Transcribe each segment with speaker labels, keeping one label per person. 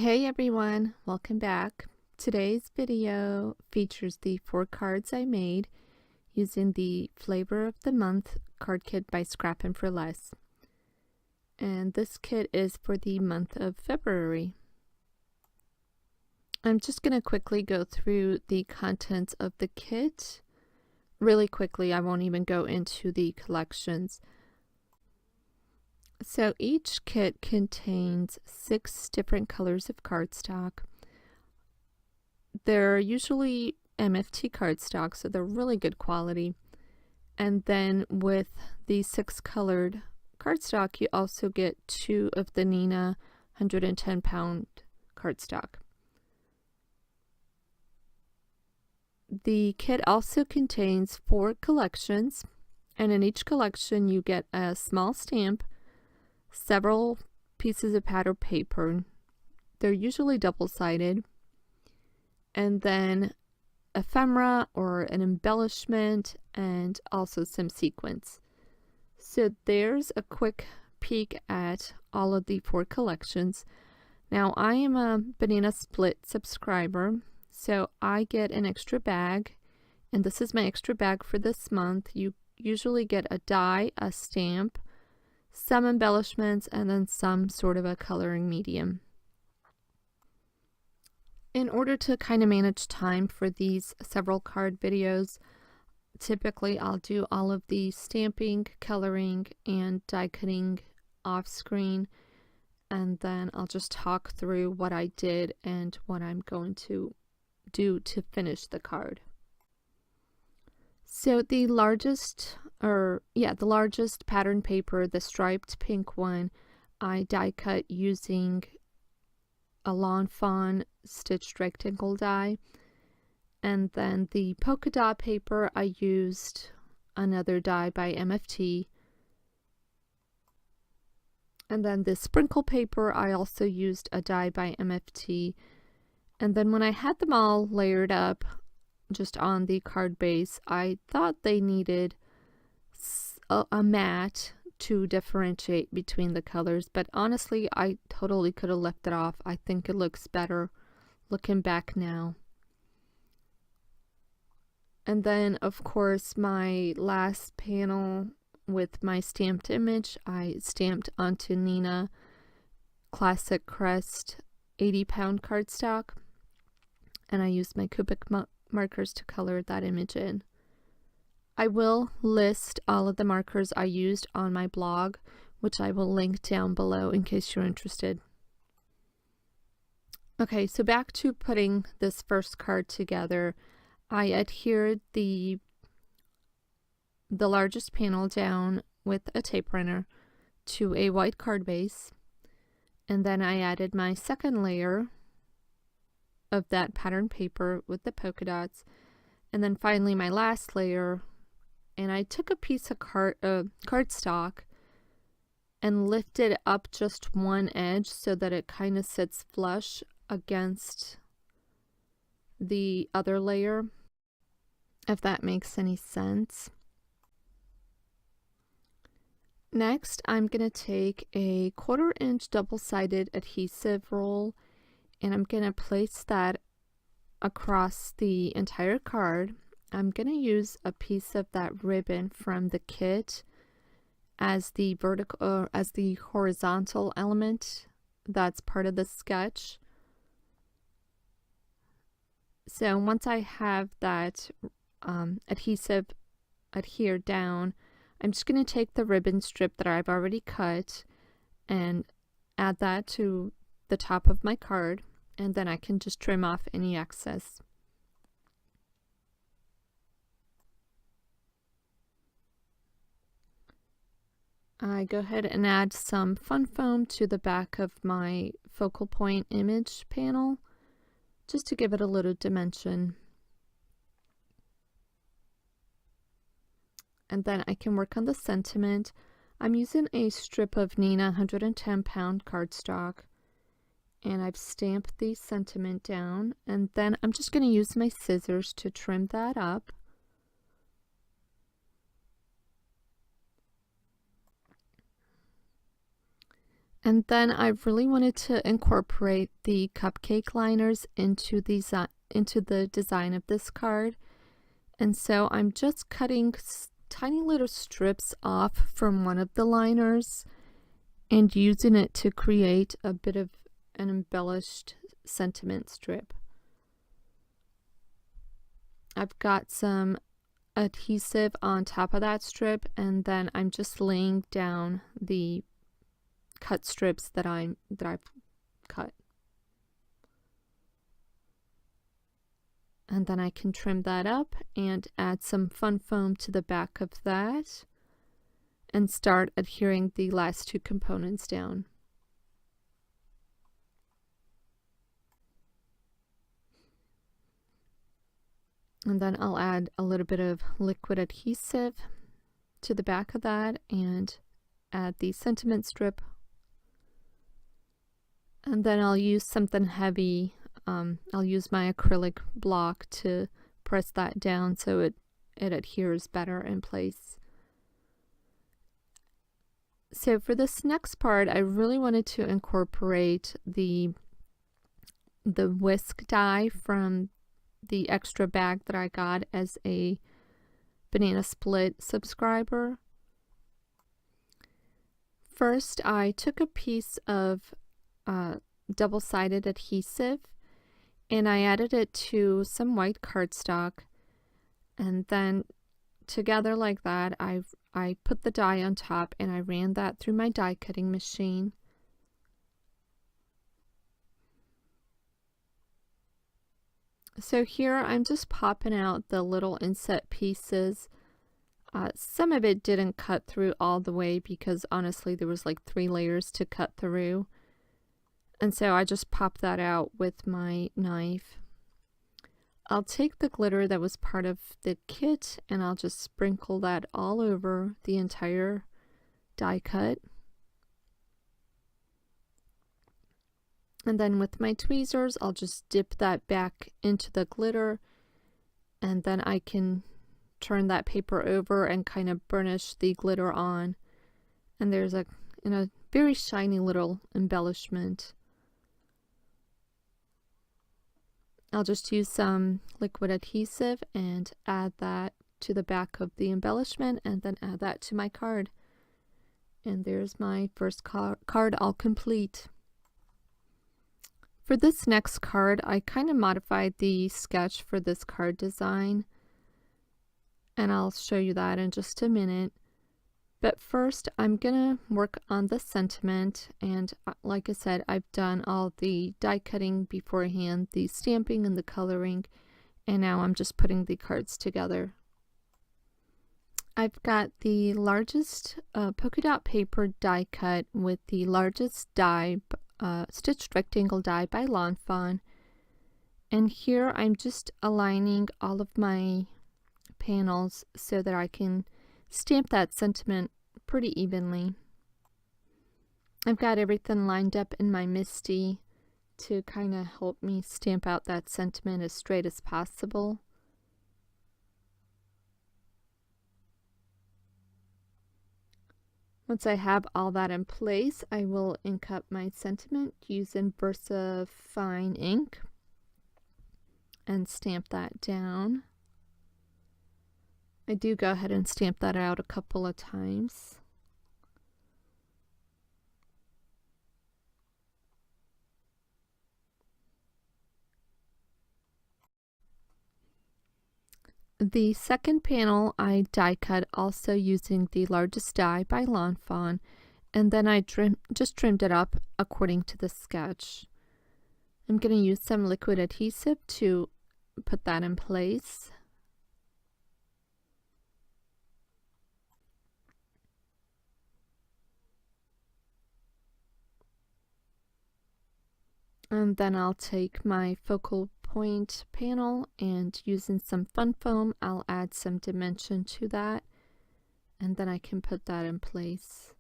Speaker 1: Hey everyone, welcome back. Today's video features the 4 cards I made using the Flavor of the Month card kit by Scrappin' for Less. And this kit is for the month of February. I'm just going to quickly go through the contents of the kit. Really quickly, I won't even go into the collections. So each kit contains 6 different colors of cardstock. They're usually MFT cardstock, so they're really good quality. And then with the 6 colored cardstock, you also get 2 of the Neenah 110-pound cardstock. The kit also contains 4 collections, and in each collection you get a small stamp, several pieces of patterned paper. They're usually double-sided, and then ephemera or an embellishment, and also some sequins. So there's a quick peek at all of the 4 collections. Now I am a Banana Split subscriber, so I get an extra bag, and this is my extra bag for this month. You usually get a die, a stamp, some embellishments, and then some sort of a coloring medium. In order to kind of manage time for these several card videos, typically I'll do all of the stamping, coloring, and die cutting off screen, and then I'll just talk through what I did and what I'm going to do to finish the card. So the largest pattern paper, the striped pink one, I die cut using a Lawn Fawn stitched rectangle die, and then the polka dot paper I used another die by MFT, and then the sprinkle paper I also used a die by MFT. And then when I had them all layered up just on the card base, I thought they needed a mat to differentiate between the colors, but honestly I totally could have left it off. I think it looks better looking back now. And then of course my last panel with my stamped image, I stamped onto Neenah Classic Crest 80-pound cardstock, and I used my Cubic markers to color that image in. I will list all of the markers I used on my blog, which I will link down below in case you're interested. Okay, so back to putting this first card together. I adhered the largest panel down with a tape runner to a white card base, and then I added my second layer of that pattern paper with the polka dots, and then finally my last layer. And I took a piece of cardstock and lifted up just one edge so that it kind of sits flush against the other layer, if that makes any sense. Next, I'm going to take a 1/4 inch double-sided adhesive roll, and I'm going to place that across the entire card. I'm going to use a piece of that ribbon from the kit as the horizontal element that's part of the sketch. So once I have that adhesive adhered down, I'm just going to take the ribbon strip that I've already cut and add that to the top of my card, and then I can just trim off any excess. I go ahead and add some fun foam to the back of my focal point image panel, just to give it a little dimension. And then I can work on the sentiment. I'm using a strip of Neenah 110-pound cardstock, and I've stamped the sentiment down, and then I'm just going to use my scissors to trim that up. And then I really wanted to incorporate the cupcake liners into the design of this card. And so I'm just cutting tiny little strips off from one of the liners and using it to create a bit of an embellished sentiment strip. I've got some adhesive on top of that strip, and then I'm just laying down the cut strips that I've cut. And then I can trim that up and add some fun foam to the back of that and start adhering the last two components down. And then I'll add a little bit of liquid adhesive to the back of that and add the sentiment strip. And then I'll use something heavy. I'll use my acrylic block to press that down so it adheres better in place. So for this next part, I really wanted to incorporate the whisk die from the extra bag that I got as a Banana Split subscriber. First, I took a piece of double-sided adhesive and I added it to some white cardstock, and then together like that I put the die on top and I ran that through my die cutting machine. So here I'm just popping out the little inset pieces. Some of it didn't cut through all the way because honestly there was like 3 layers to cut through. And so I just popped that out with my knife. I'll take the glitter that was part of the kit and I'll just sprinkle that all over the entire die cut. And then with my tweezers, I'll just dip that back into the glitter, and then I can turn that paper over and kind of burnish the glitter on. And there's a very shiny little embellishment. I'll just use some liquid adhesive and add that to the back of the embellishment and then add that to my card. And there's my first card all complete. For this next card, I kind of modified the sketch for this card design, and I'll show you that in just a minute. But first, I'm gonna work on the sentiment, and like I said, I've done all the die cutting beforehand, the stamping and the coloring, and now I'm just putting the cards together. I've got the largest polka dot paper die cut with the largest die stitched rectangle die by Fawn, and here I'm just aligning all of my panels so that I can stamp that sentiment pretty evenly. I've got everything lined up in my MISTI to kind of help me stamp out that sentiment as straight as possible. Once I have all that in place, I will ink up my sentiment using Versafine ink and stamp that down. I do go ahead and stamp that out a couple of times. The second panel I die cut also using the largest die by Fawn, and then I just trimmed it up according to the sketch. I'm going to use some liquid adhesive to put that in place. And then I'll take my focal point panel and using some fun foam, I'll add some dimension to that, and then I can put that in place.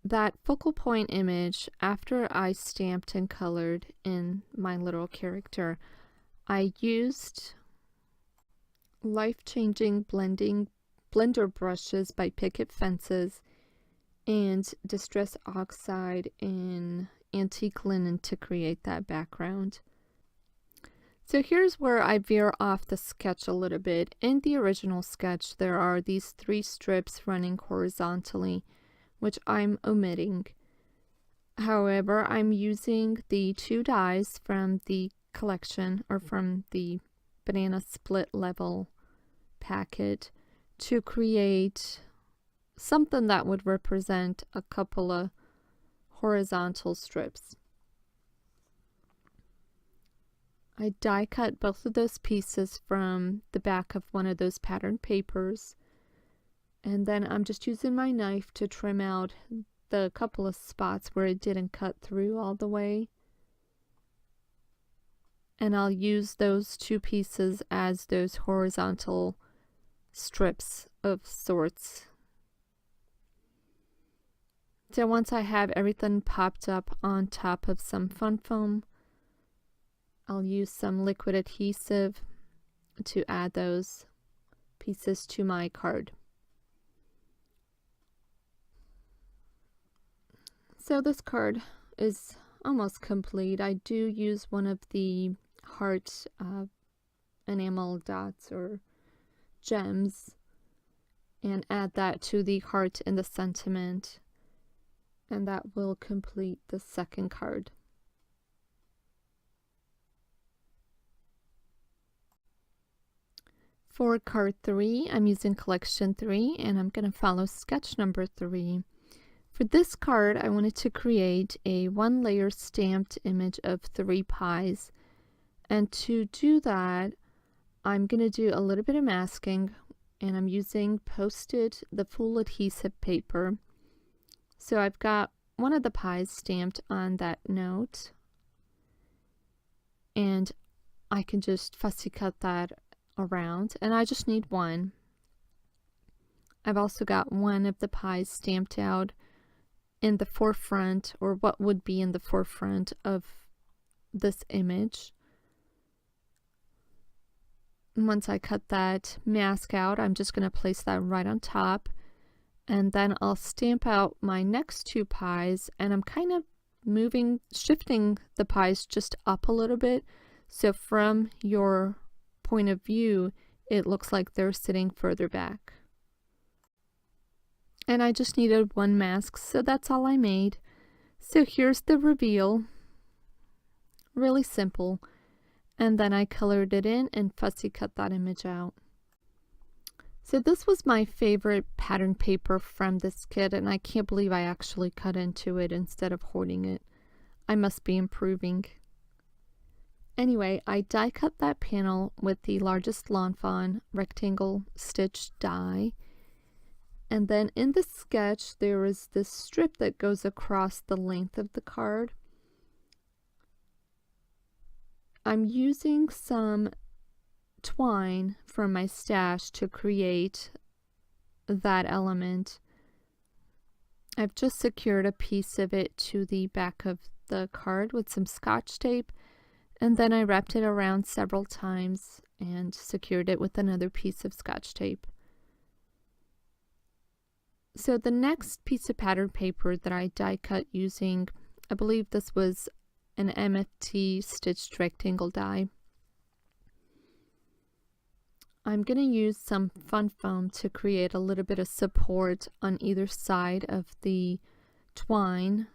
Speaker 1: That focal point image, after I stamped and colored in my little character, I used Life Changing Blender brushes by Picket Fences, and Distress Oxide in Antique Linen to create that background. So here's where I veer off the sketch a little bit. In the original sketch, there are these 3 strips running horizontally, which I'm omitting. However, I'm using the 2 dies from the collection, or from the banana split level packet, to create something that would represent a couple of horizontal strips. I die cut both of those pieces from the back of one of those pattern papers, and then I'm just using my knife to trim out the couple of spots where it didn't cut through all the way, and I'll use those 2 pieces as those horizontal strips of sorts. So once I have everything popped up on top of some fun foam, I'll use some liquid adhesive to add those pieces to my card. So this card is almost complete. I do use one of the heart enamel dots or gems and add that to the heart and the sentiment, and that will complete the second card. For card 3, I'm using collection 3, and I'm going to follow sketch number 3. For this card, I wanted to create a 1-layer stamped image of 3 pies. And to do that, I'm going to do a little bit of masking, and I'm using the full adhesive paper. So I've got one of the pies stamped on that note, and I can just fussy cut that around, and I just need one. I've also got one of the pies stamped out in the forefront, or what would be in the forefront of this image. And once I cut that mask out, I'm just going to place that right on top, and then I'll stamp out my next 2 pies, and I'm kind of shifting the pies just up a little bit, so from your point of view it looks like they're sitting further back. And I just needed 1 mask, so that's all I made. So here's the reveal. Really simple. And then I colored it in and fussy cut that image out. So this was my favorite pattern paper from this kit, and I can't believe I actually cut into it instead of hoarding it. I must be improving. Anyway, I die cut that panel with the largest Lawn Fawn rectangle stitch die. And then in the sketch, there is this strip that goes across the length of the card. I'm using some twine from my stash to create that element. I've just secured a piece of it to the back of the card with some Scotch tape, and then I wrapped it around several times and secured it with another piece of Scotch tape. So the next piece of pattern paper that I die cut using, I believe this was an MFT stitched rectangle die. I'm going to use some fun foam to create a little bit of support on either side of the twine,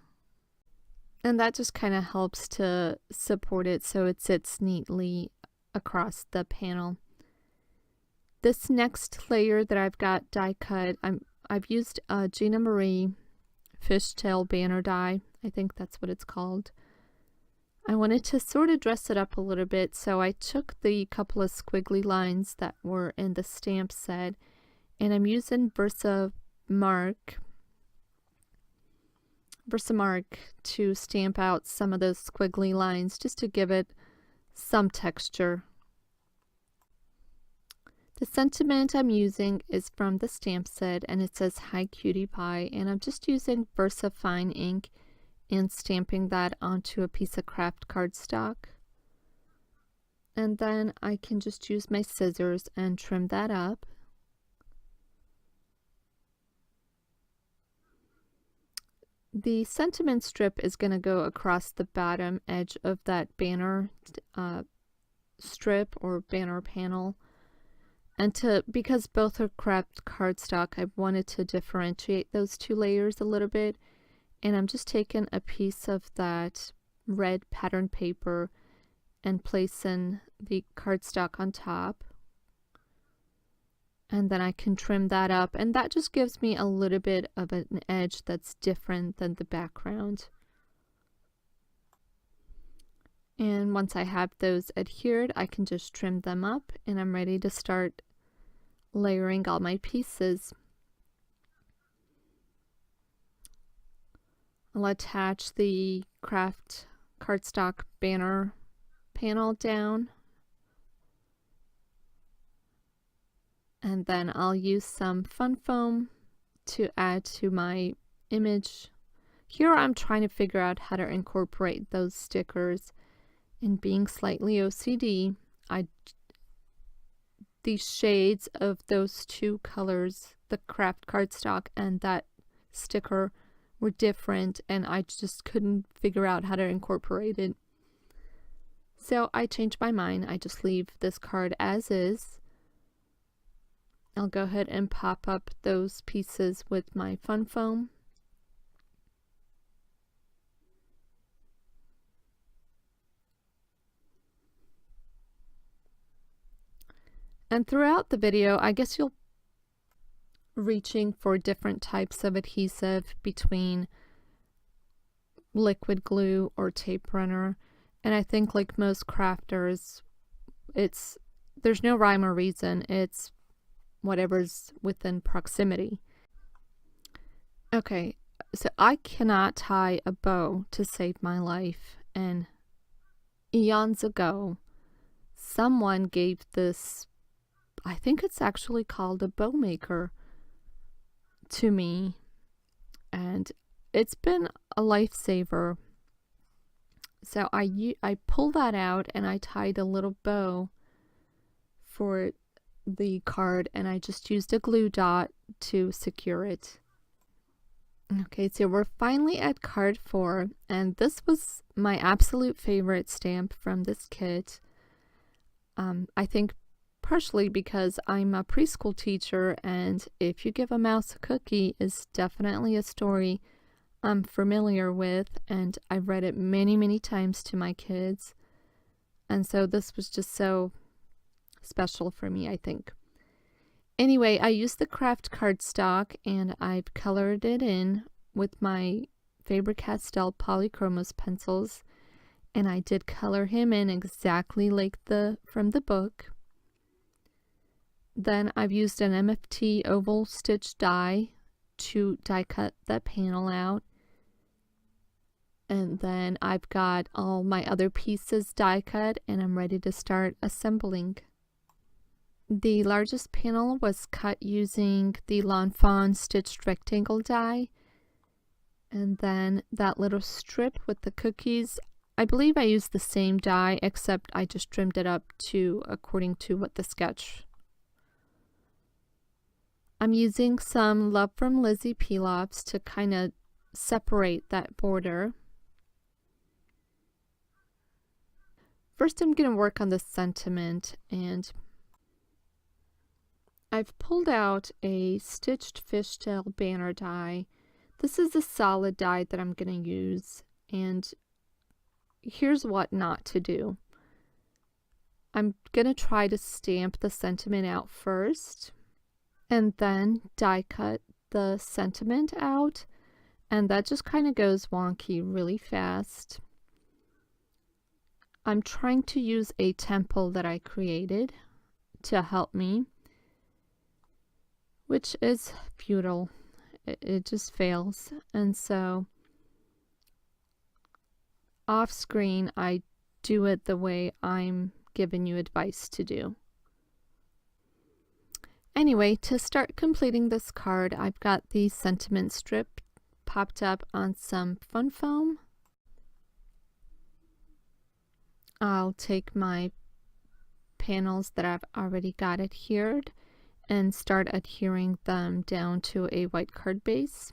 Speaker 1: and that just kind of helps to support it so it sits neatly across the panel. This next layer that I've got die cut, I've used a Gina Marie Fishtail banner die. I think that's what it's called. I wanted to sort of dress it up a little bit, so I took the couple of squiggly lines that were in the stamp set, and I'm using Versamark to stamp out some of those squiggly lines just to give it some texture. The sentiment I'm using is from the stamp set, and it says Hi Cutie Pie, and I'm just using Versafine ink and stamping that onto a piece of craft cardstock. And then I can just use my scissors and trim that up. The sentiment strip is going to go across the bottom edge of that banner strip or banner panel. And because both are craft cardstock, I wanted to differentiate those two layers a little bit. And I'm just taking a piece of that red pattern paper and placing the cardstock on top. And then I can trim that up, and that just gives me a little bit of an edge that's different than the background. And once I have those adhered, I can just trim them up, and I'm ready to start layering all my pieces. I'll attach the craft cardstock banner panel down. And then I'll use some fun foam to add to my image. Here I'm trying to figure out how to incorporate those stickers. And being slightly OCD, these shades of those two colors, the craft cardstock and that sticker, were different, and I just couldn't figure out how to incorporate it. So I changed my mind. I just leave this card as is. I'll go ahead and pop up those pieces with my fun foam. And throughout the video, I guess you'll reaching for different types of adhesive between liquid glue or tape runner. And I think, like most crafters, there's no rhyme or reason. It's whatever's within proximity. Okay, so I cannot tie a bow to save my life, and eons ago someone gave this, I think it's actually called a bow maker, to me, and it's been a lifesaver. So I pulled that out and I tied a little bow for the card, and I just used a glue dot to secure it. Okay, so we're finally at card 4, and this was my absolute favorite stamp from this kit. I think partially because I'm a preschool teacher, and If You Give a Mouse a Cookie is definitely a story I'm familiar with, and I've read it many, many times to my kids. And so this was just so special for me, I think. Anyway, I used the craft cardstock, and I've colored it in with my Faber-Castell Polychromos pencils, and I did color him in exactly like from the book. Then I've used an MFT oval stitch die to die cut that panel out. And then I've got all my other pieces die cut, and I'm ready to start assembling. The largest panel was cut using the Fawn stitched rectangle die. And then that little strip with the cookies, I believe I used the same die, except I just trimmed it up according to what the sketch. I'm using some Love from Lizzie peel-offs to kind of separate that border. First I'm going to work on the sentiment, and I've pulled out a stitched fishtail banner die. This is a solid die that I'm going to use, and here's what not to do. I'm going to try to stamp the sentiment out first, and then die cut the sentiment out, and that just kind of goes wonky really fast. I'm trying to use a temple that I created to help me, which is futile. It just fails. And so off screen, I do it the way I'm giving you advice to do. Anyway, to start completing this card, I've got the sentiment strip popped up on some fun foam. I'll take my panels that I've already got adhered and start adhering them down to a white card base.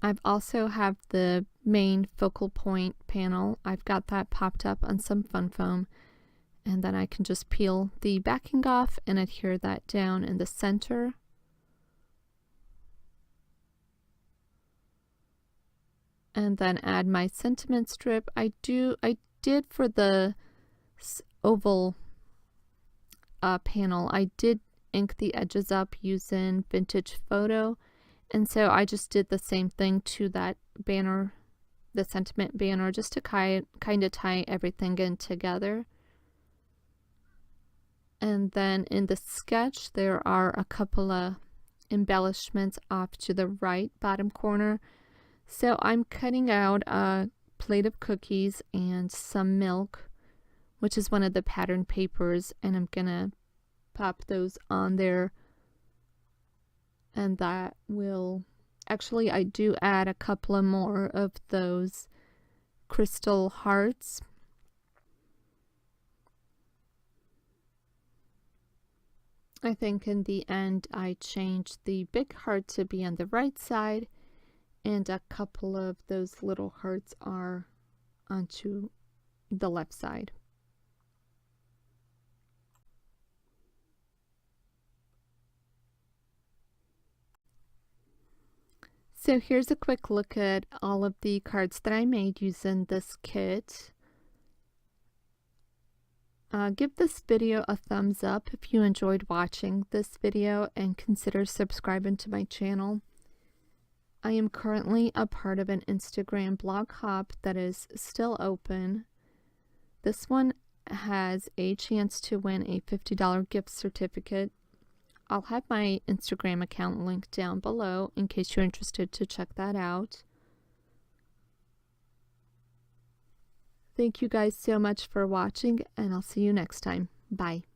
Speaker 1: I've also have the main focal point panel. I've got that popped up on some fun foam, and then I can just peel the backing off and adhere that down in the center. And then add my sentiment strip. I did for the oval panel, I did ink the edges up using vintage photo, and so I just did the same thing to that banner, the sentiment banner, just to kind of tie everything in together. And then in the sketch there are a couple of embellishments off to the right bottom corner. So I'm cutting out a plate of cookies and some milk, which is one of the pattern papers, and I'm gonna pop those on there, and that will actually, I do add a couple of more of those crystal hearts. I think in the end I changed the big heart to be on the right side, and a couple of those little hearts are onto the left side. So here's a quick look at all of the cards that I made using this kit. Give this video a thumbs up if you enjoyed watching this video, and consider subscribing to my channel. I am currently a part of an Instagram blog hop that is still open. This one has a chance to win a $50 gift certificate. I'll have my Instagram account linked down below in case you're interested to check that out. Thank you guys so much for watching, and I'll see you next time. Bye.